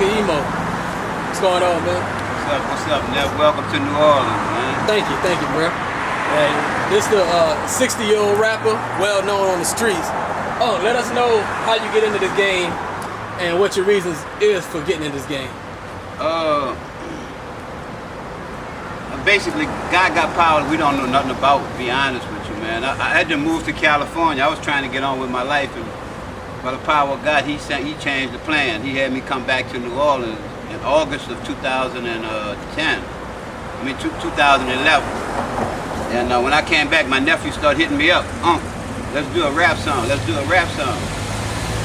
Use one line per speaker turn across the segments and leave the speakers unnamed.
Imo. What's going on, man?
What's up, Nev? Welcome to New Orleans, man.
Thank you, bro. Hey, this the 60-year-old rapper, well known on the streets. Oh, let us know how you get into this game and what your reasons is for getting in this game.
Basically, God got power we don't know nothing about, to be honest with you, man. I had to move to California. I was trying to get on with my life, and by the power of God, he changed the plan. He had me come back to New Orleans in August of 2011. And when I came back, my nephew started hitting me up. Unc, let's do a rap song. And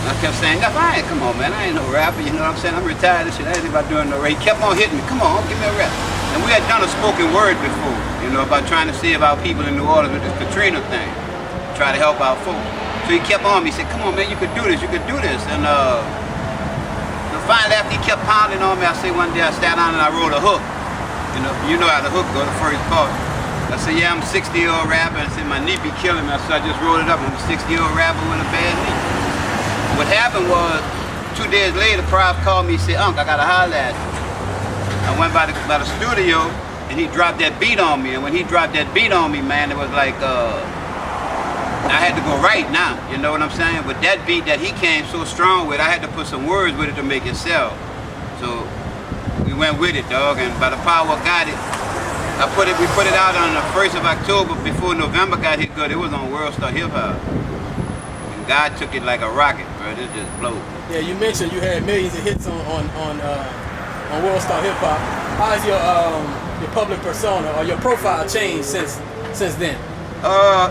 I kept saying, come on, man, I ain't no rapper, you know what I'm saying? I'm retired and shit, I ain't about doing no rap. He kept on hitting me, come on, give me a rap. And we had done a spoken word before, you know, about trying to save our people in New Orleans with this Katrina thing, try to help our folks. So he kept on me, he said, come on, man, you could do this, And finally, after he kept pounding on me, I said one day I sat down and I wrote a hook. You know how the hook goes, the first part. I said, yeah, I'm a 60-year-old rapper. I said, my knee be killing me. So I just wrote it up. I'm a 60-year-old rapper with a bad knee. What happened was, 2 days later, Prof called me and said, Unc, I got to holler at you. I went by the studio, and he dropped that beat on me. And when he dropped that beat on me, man, it was like, I had to go right now, you know what I'm saying? But that beat that he came so strong with, I had to put some words with it to make it sell. So we went with it, dog, and by the power of God, we put it out on the 1st of October before November got hit good. It was on World Star Hip Hop. And God took it like a rocket, bro. It just blew.
Yeah, you mentioned you had millions of hits on World Star Hip Hop. How's your public persona or your profile changed since then?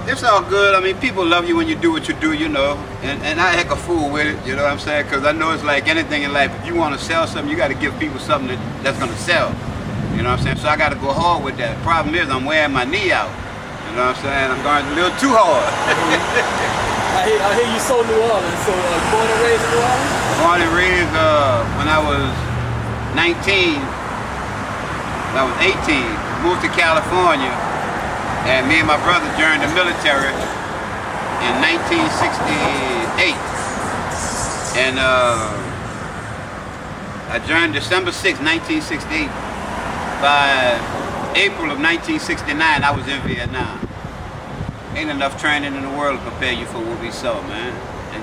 It's all good. I mean, people love you when you do what you do, you know. And I act a fool with it, you know what I'm saying? Because I know it's like anything in life. If you want to sell something, you got to give people something that's going to sell. You know what I'm saying? So I got to go hard with that. Problem is, I'm wearing my knee out. You know what I'm saying? I'm going a little too hard.
I hear you so New Orleans. So born and raised in New Orleans?
Born and raised when I was 19. When I was 18. Moved to California. And me and my brother joined the military in 1968. And I joined December 6, 1968. By April of 1969, I was in Vietnam. Ain't enough training in the world to prepare you for what we saw, man.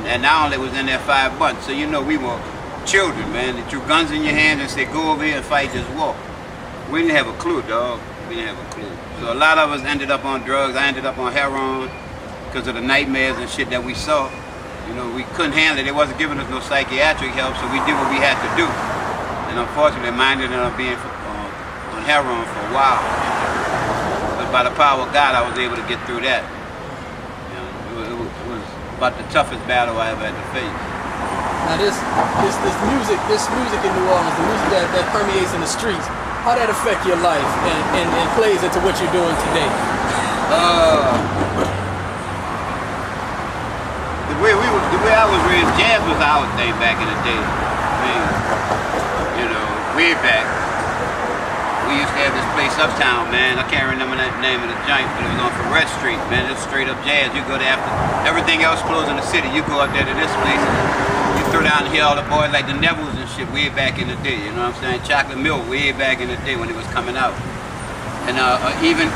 And I only was in there 5 months, so you know we were children, man. They threw guns in your hands and said, go over here and fight this war. We didn't have a clue, dog. We didn't have a clue. So a lot of us ended up on drugs. I ended up on heroin because of the nightmares and shit that we saw. You know, we couldn't handle it. They wasn't giving us no psychiatric help, so we did what we had to do. And unfortunately, mine ended up being on heroin for a while. But by the power of God, I was able to get through that. You know, it was about the toughest battle I ever had to face.
Now this music in New Orleans, the music that permeates in the streets, how that affect your life and plays into what you're doing today?
The way I was raised, jazz was our thing back in the day. I mean, you know, way back. We used to have this place uptown, man. I can't remember the name of the joint, but it was on Ferret Street, man. Just straight up jazz. You go there after everything else closed in the city. You go up there to this place and you throw down here all the boys like the Neville's and shit way back in the day. You know what I'm saying? Chocolate Milk way back in the day when it was coming out. And even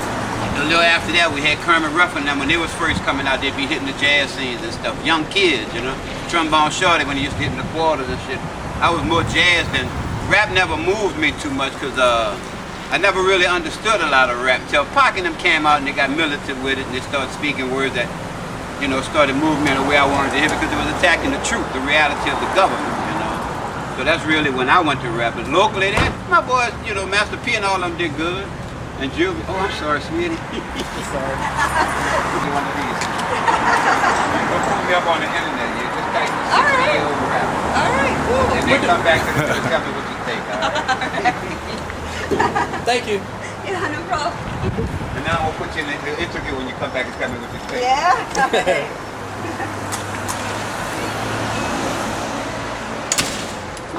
a little after that, we had Kermit Ruffin. And when they was first coming out, they'd be hitting the jazz scenes and stuff. Young kids, you know. Trombone Shorty when he used to hit in the quarters and shit. I was more jazz than rap. Never moved me too much because I never really understood a lot of rap till Pac and them came out and they got militant with it and they started speaking words that, you know, started moving me in the way I wanted to hear because it was attacking the truth, the reality of the government, you know. So that's really when I went to rap. But locally, my boys, you know, Master P and all of them did good. And Julie, oh, I'm sorry, sweetie.
I'm sorry.
One of these. Don't put me up on the internet. You just type the 60-year-old rap.
All right, cool.
And then come back to the show, tell me what you think, all right?
Thank you.
Yeah, no problem.
And now I'm going to put you in the interview when you come back and tell me what you think.
Yeah.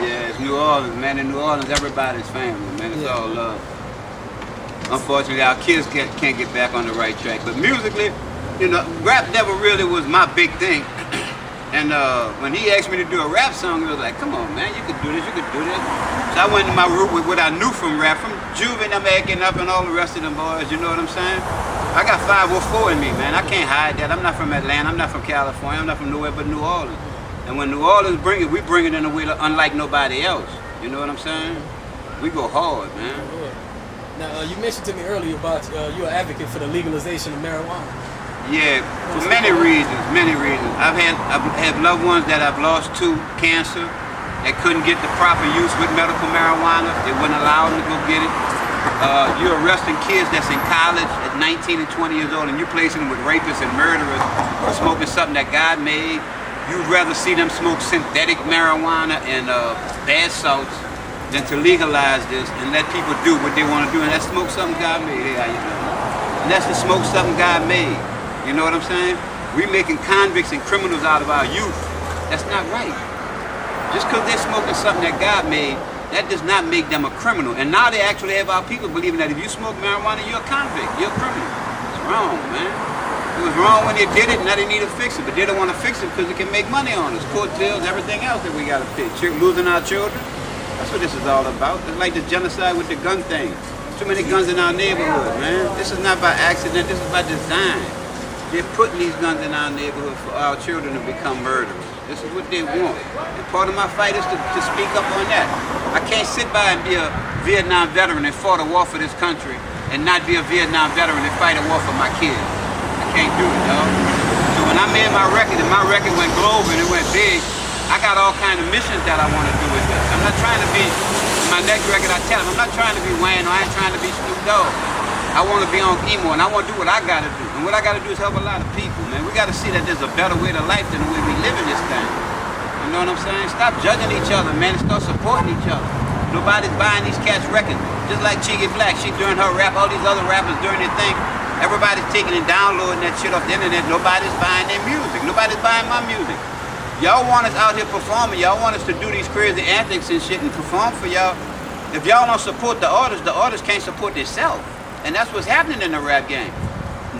Yeah, it's New Orleans, man. In New Orleans, everybody's family, man. It's all love. Unfortunately, our kids can't get back on the right track. But musically, you know, rap never really was my big thing. And when he asked me to do a rap song, he was like, come on, man, you could do this, you could do this. So I went in my route with what I knew from rap, from Juve and them acting up and all the rest of them boys, you know what I'm saying? I got 504 in me, man. I can't hide that. I'm not from Atlanta, I'm not from California, I'm not from nowhere but New Orleans. And when New Orleans bring it, we bring it in a way unlike nobody else. You know what I'm saying? We go hard, man.
Now, you mentioned to me earlier about you're an advocate for the legalization of marijuana.
Yeah, for many reasons, many reasons. I've had loved ones that I've lost to cancer that couldn't get the proper use with medical marijuana. They wouldn't allow them to go get it. You're arresting kids that's in college at 19 and 20 years old and you're placing them with rapists and murderers for smoking something that God made. You'd rather see them smoke synthetic marijuana and bath salts than to legalize this and let people do what they want to do. And that's smoke something God made. Hey, how you doing? And that's to smoke something God made. You know what I'm saying? We're making convicts and criminals out of our youth. That's not right. Just because they're smoking something that God made, that does not make them a criminal. And now they actually have our people believing that if you smoke marijuana, you're a convict, you're a criminal. It's wrong, man. It was wrong when they did it, now they need to fix it. But they don't want to fix it because it can make money on us. Court bills, everything else that we got to pay. Losing our children. That's what this is all about. It's like the genocide with the gun thing. Too many guns in our neighborhood, man. This is not by accident, this is by design. They're putting these guns in our neighborhood for our children to become murderers. This is what they want. And part of my fight is to speak up on that. I can't sit by and be a Vietnam veteran and fought a war for this country and not be a Vietnam veteran and fight a war for my kids. I can't do it, dog. So when I made my record and my record went global and it went big, I got all kinds of missions that I want to do with this. I'm not trying to be, my next record I tell them, I'm not trying to be Wayne or I ain't trying to be Snoop Dogg. I want to be Unc Imo and I want to do what I got to do. And what I got to do is help a lot of people, man. We got to see that there's a better way to life than the way we live in this thing. You know what I'm saying? Stop judging each other, man, and start supporting each other. Nobody's buying these cats' records. Just like Chiggy Black, she doing her rap, all these other rappers doing their thing. Everybody's taking and downloading that shit off the internet. Nobody's buying their music. Nobody's buying my music. Y'all want us out here performing. Y'all want us to do these crazy antics and shit and perform for y'all. If y'all don't support the artists can't support themselves. And that's what's happening in the rap game.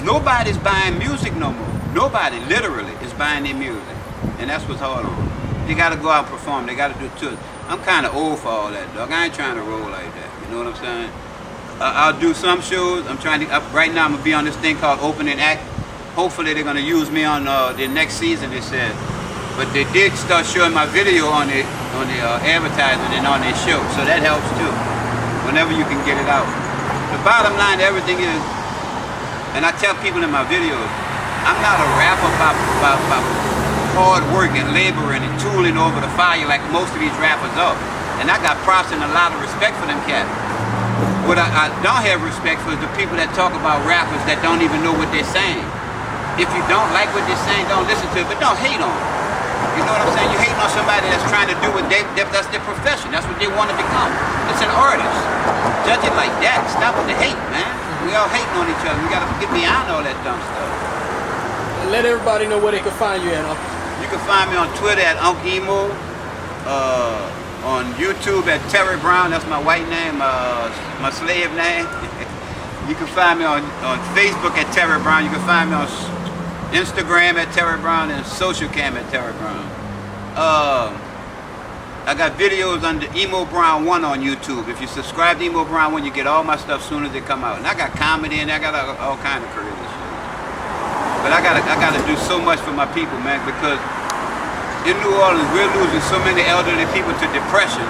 Nobody's buying music no more. Nobody, literally, is buying their music. And that's what's hard on them. They gotta go out and perform. They gotta do it too. I'm kind of old for all that, dog. I ain't trying to roll like that. You know what I'm saying? I'll do some shows. I'm trying to, right now I'm gonna be on this thing called Opening Act. Hopefully they're gonna use me on the next season, they said. But they did start showing my video on the advertising and on their show. So that helps too. Whenever you can get it out. The bottom line to everything is, and I tell people in my videos, I'm not a rapper about hard work and laboring and tooling over the fire like most of these rappers are. And I got props and a lot of respect for them cats. What I don't have respect for is the people that talk about rappers that don't even know what they're saying. If you don't like what they're saying, don't listen to it, but don't hate on them. You know what I'm saying? You're hating on somebody that's trying to do what that's their profession. That's what they want to become. It's an artist. Judge it like that. Stop with the hate, man. We all hating on each other. We got to get beyond all that dumb stuff.
And let everybody know where they can find you at, Unc.
You can find me on Twitter at Unc Imo, on YouTube at Terry Brown. That's my white name, my slave name. You can find me on Facebook at Terry Brown. You can find me on Instagram at Terry Brown and Social Cam at Terry Brown. I got videos under Emo Brown 1 on YouTube. If you subscribe to Emo Brown 1, you get all my stuff soon as they come out. And I got comedy and I got all kind of crazy shit. But I gotta do so much for my people, man, because in New Orleans we're losing so many elderly people to depression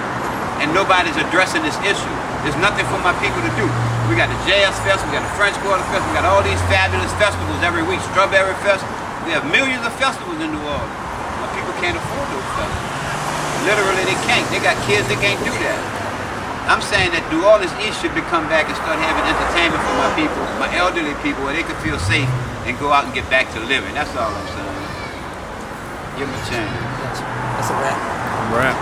and nobody's addressing this issue. There's nothing for my people to do. We got the Jazz Fest, we got the French Quarter Fest, we got all these fabulous festivals every week. Strawberry Fest. We have millions of festivals in New Orleans. My people can't afford those festivals. Literally, they can't. They got kids that can't do that. I'm saying that New Orleans East should become back and start having entertainment for my people, my elderly people, where they can feel safe and go out and get back to living. That's all I'm saying. Give them a chance.
That's a wrap.
Rap.